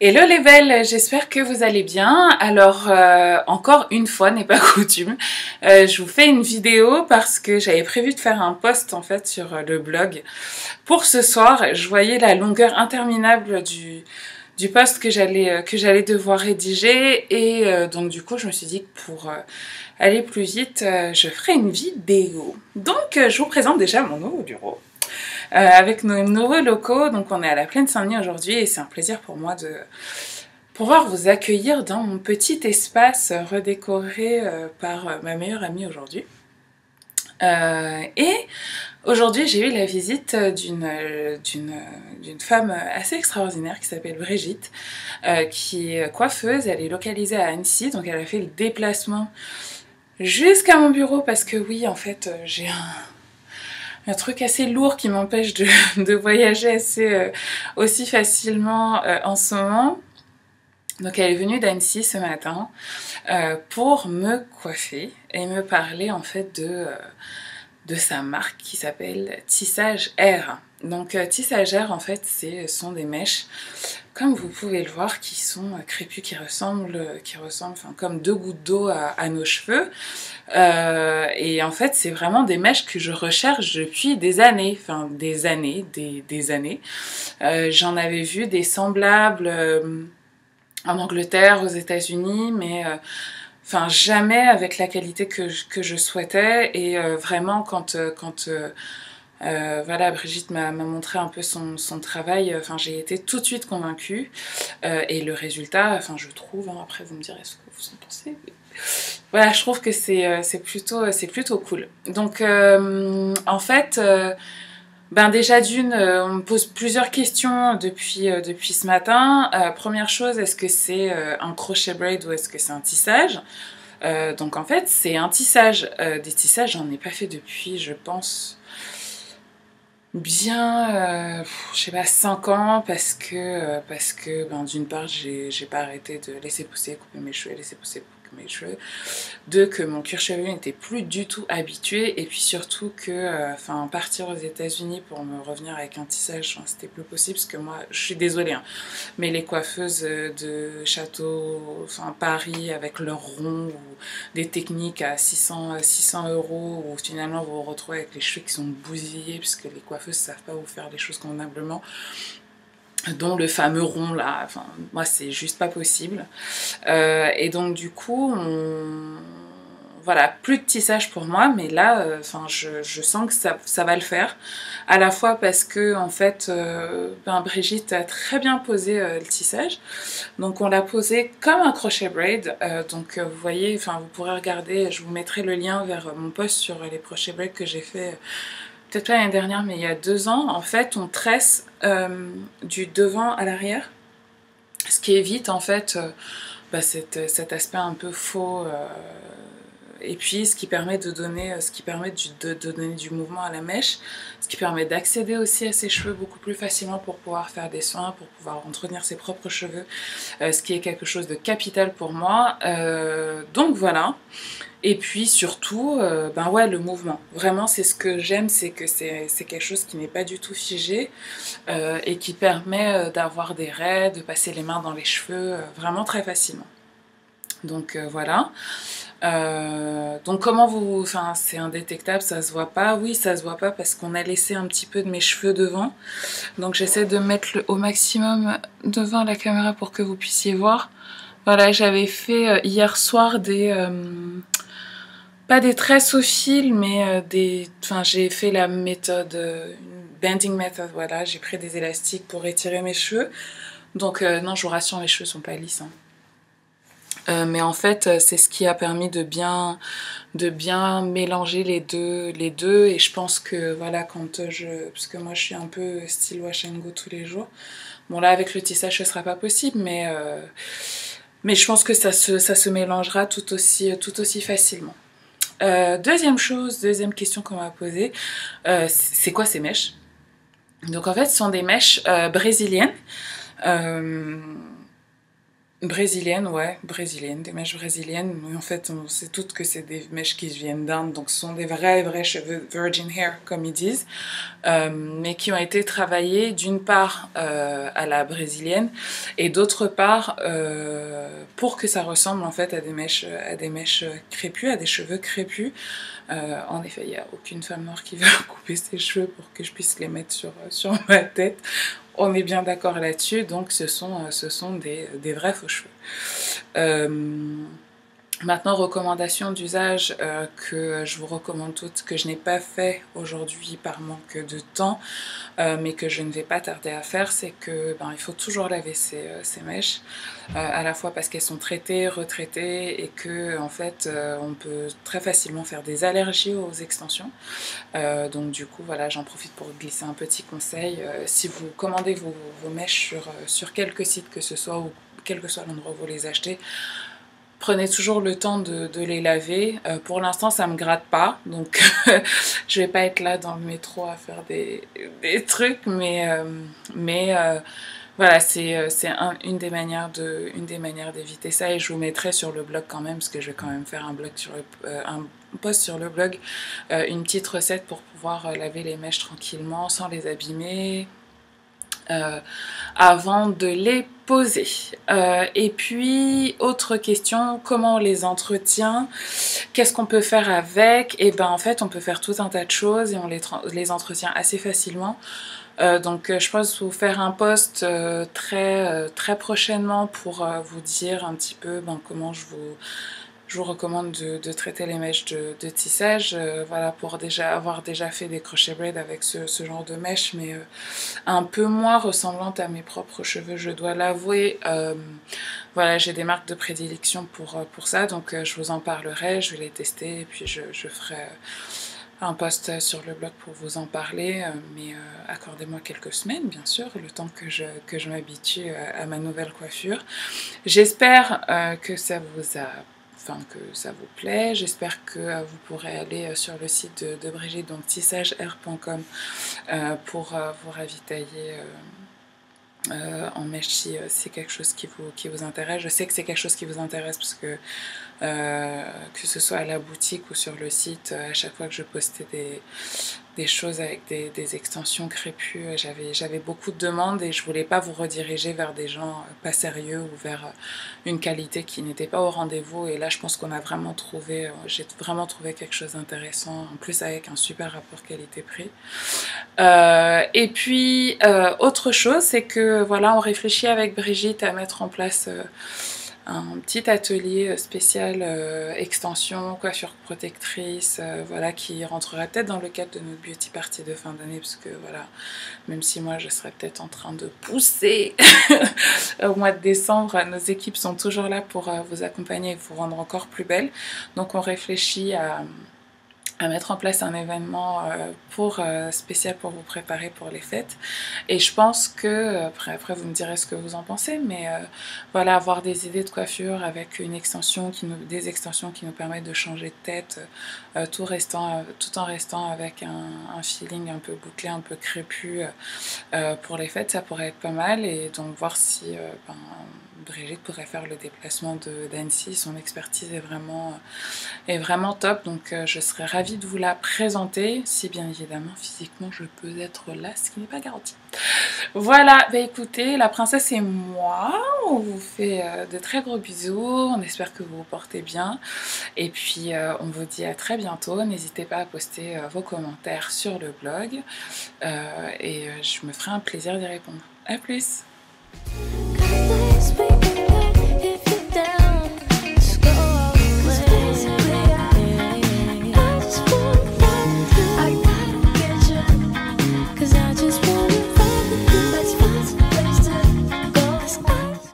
Hello les belles, j'espère que vous allez bien. Alors encore une fois, n'est pas coutume, je vous fais une vidéo parce que j'avais prévu de faire un post en fait sur le blog pour ce soir. Je voyais la longueur interminable du post que j'allais devoir rédiger et donc du coup je me suis dit que pour aller plus vite, je ferai une vidéo. Donc je vous présente déjà mon nouveau bureau. Avec nos nouveaux locaux, donc on est à la Plaine Saint-Denis aujourd'hui et c'est un plaisir pour moi de pouvoir vous accueillir dans mon petit espace redécoré par ma meilleure amie aujourd'hui. Et aujourd'hui j'ai eu la visite d'une femme assez extraordinaire qui s'appelle Brigitte, qui est coiffeuse. Elle est localisée à Annecy, donc elle a fait le déplacement jusqu'à mon bureau parce que oui, en fait, j'ai un truc assez lourd qui m'empêche de voyager aussi facilement en ce moment. Donc elle est venue d'Annecy ce matin pour me coiffer et me parler en fait de sa marque qui s'appelle Tissage Air. Donc Tissage Air en fait ce sont des mèches, comme vous pouvez le voir, qui sont crépus, qui ressemblent enfin, comme deux gouttes d'eau à nos cheveux. Et en fait, c'est vraiment des mèches que je recherche depuis des années, enfin des années. J'en avais vu des semblables en Angleterre, aux États-Unis, mais enfin jamais avec la qualité que je souhaitais. Et vraiment, quand voilà, Brigitte m'a montré un peu son travail, enfin j'ai été tout de suite convaincue. Et le résultat, enfin je trouve, hein, après vous me direz ce que vous en pensez. Voilà, je trouve que c'est plutôt cool. Donc en fait, ben déjà d'une, on me pose plusieurs questions depuis ce matin. Première chose, est-ce que c'est un crochet braid ou est-ce que c'est un tissage? Donc en fait, c'est un tissage. Des tissages, j'en ai pas fait depuis, je pense, bien, je sais pas, 5 ans, parce que ben, d'une part, j'ai pas arrêté de laisser pousser, couper mes cheveux, laisser pousser, couper mes cheveux. Deux, que mon cuir chevelu n'était plus du tout habitué, et puis surtout que, enfin, partir aux États-Unis pour me revenir avec un tissage, enfin, c'était plus possible, parce que moi, je suis désolée, hein, mais les coiffeuses de château, enfin Paris, avec leurs ronds ou des techniques à 600 euros, où finalement vous vous retrouvez avec les cheveux qui sont bousillés, puisque les coiffeuses ne savent pas vous faire les choses convenablement, dont le fameux rond là, enfin moi c'est juste pas possible. Et donc du coup voilà, plus de tissage pour moi, mais là enfin je sens que ça va le faire, à la fois parce que en fait ben, Brigitte a très bien posé le tissage, donc on l'a posé comme un crochet braid, donc vous voyez, enfin vous pourrez regarder, je vous mettrai le lien vers mon post sur les crochet braids que j'ai fait peut-être pas l'année dernière, mais il y a 2 ans. En fait, on tresse du devant à l'arrière, ce qui évite en fait bah, cet aspect un peu faux, et puis ce qui permet de donner, de donner du mouvement à la mèche, ce qui permet d'accéder aussi à ses cheveux beaucoup plus facilement pour pouvoir faire des soins, pour pouvoir entretenir ses propres cheveux, ce qui est quelque chose de capital pour moi. Donc voilà. Et puis surtout, ben ouais, le mouvement. Vraiment, c'est ce que j'aime, c'est que c'est quelque chose qui n'est pas du tout figé et qui permet d'avoir des raies, de passer les mains dans les cheveux vraiment très facilement. Donc voilà. Donc comment vous... Enfin, c'est indétectable, ça se voit pas. Oui, ça se voit pas parce qu'on a laissé un petit peu de mes cheveux devant. Donc j'essaie de mettre au maximum devant la caméra pour que vous puissiez voir. Voilà, j'avais fait hier soir pas des tresses au fil, mais enfin, j'ai fait la méthode, une bending method, voilà. J'ai pris des élastiques pour étirer mes cheveux. Donc non, je vous rassure, mes cheveux sont pas lisses, hein. Mais en fait, c'est ce qui a permis de bien mélanger les deux. Et je pense que voilà, parce que moi je suis un peu style wash and go tous les jours. Bon là avec le tissage ce sera pas possible, mais je pense que ça se mélangera tout aussi facilement. Deuxième question qu'on m'a posée, c'est quoi ces mèches? Donc en fait ce sont des mèches brésiliennes. Brésilienne, ouais, brésilienne, des mèches brésiliennes. Mais en fait, on sait toutes que c'est des mèches qui viennent d'Inde, donc ce sont des vrais cheveux virgin hair, comme ils disent, mais qui ont été travaillés d'une part à la brésilienne et d'autre part pour que ça ressemble en fait à des mèches crépues, à des cheveux crépus. En effet, il n'y a aucune femme noire qui va couper ses cheveux pour que je puisse les mettre sur ma tête. On est bien d'accord là-dessus, donc ce sont des vrais faux cheveux. Maintenant, recommandation d'usage que je vous recommande toutes, que je n'ai pas fait aujourd'hui par manque de temps, mais que je ne vais pas tarder à faire, c'est que il faut toujours laver ces mèches, à la fois parce qu'elles sont traitées, retraitées, et que en fait on peut très facilement faire des allergies aux extensions. Donc du coup voilà, j'en profite pour glisser un petit conseil. Si vous commandez vos mèches sur quelque site que ce soit, ou quel que soit l'endroit où vous les achetez, prenez toujours le temps de les laver. Pour l'instant, ça me gratte pas, donc je vais pas être là dans le métro à faire des trucs, mais voilà, c'est une des manières d'éviter ça, et je vous mettrai sur le blog quand même, parce que je vais quand même faire un post sur le blog, une petite recette pour pouvoir laver les mèches tranquillement, sans les abîmer, avant de les poser. Et puis, autre question, comment on les entretient? Qu'est-ce qu'on peut faire avec? Et ben en fait, on peut faire tout un tas de choses et on les entretient assez facilement. Donc je pense vous faire un post très prochainement pour vous dire un petit peu comment je vous recommande de traiter les mèches de tissage, voilà, pour avoir déjà fait des crochets braid avec ce genre de mèches, mais un peu moins ressemblante à mes propres cheveux, je dois l'avouer. Voilà, j'ai des marques de prédilection pour ça, donc je vous en parlerai, je vais les tester, et puis je ferai un post sur le blog pour vous en parler, mais accordez-moi quelques semaines, bien sûr, le temps que je m'habitue à ma nouvelle coiffure. J'espère que ça vous plaît. J'espère que vous pourrez aller sur le site de Brigitte, donc tissageair.com, pour vous ravitailler en mèche si c'est quelque chose qui vous intéresse. Je sais que c'est quelque chose qui vous intéresse parce que ce soit à la boutique ou sur le site, à chaque fois que je postais des choses avec des extensions crépues, j'avais beaucoup de demandes, et je voulais pas vous rediriger vers des gens pas sérieux ou vers une qualité qui n'était pas au rendez-vous. Et là, je pense qu'on a vraiment j'ai vraiment trouvé quelque chose d'intéressant, en plus avec un super rapport qualité-prix. Et puis autre chose, c'est que voilà, on réfléchit avec Brigitte à mettre en place un petit atelier spécial extension, coiffure protectrice, voilà, qui rentrera peut-être dans le cadre de notre beauty party de fin d'année, parce que voilà, même si moi je serais peut-être en train de pousser au mois de décembre, nos équipes sont toujours là pour vous accompagner et vous rendre encore plus belle. Donc on réfléchit à mettre en place un événement spécial pour vous préparer pour les fêtes. Et je pense que, après vous me direz ce que vous en pensez, mais voilà, avoir des idées de coiffure avec des extensions qui nous permettent de changer de tête, tout en restant avec un feeling un peu bouclé, un peu crépu pour les fêtes, ça pourrait être pas mal. Et donc voir si Brigitte pourrait faire le déplacement d'Annecy. Son expertise est vraiment top, donc je serais ravie de vous la présenter, si bien évidemment physiquement je peux être là, ce qui n'est pas garanti. Voilà, bah écoutez, la princesse et moi, on vous fait de très gros bisous, on espère que vous vous portez bien, et puis on vous dit à très bientôt. N'hésitez pas à poster vos commentaires sur le blog, et je me ferai un plaisir d'y répondre. A plus!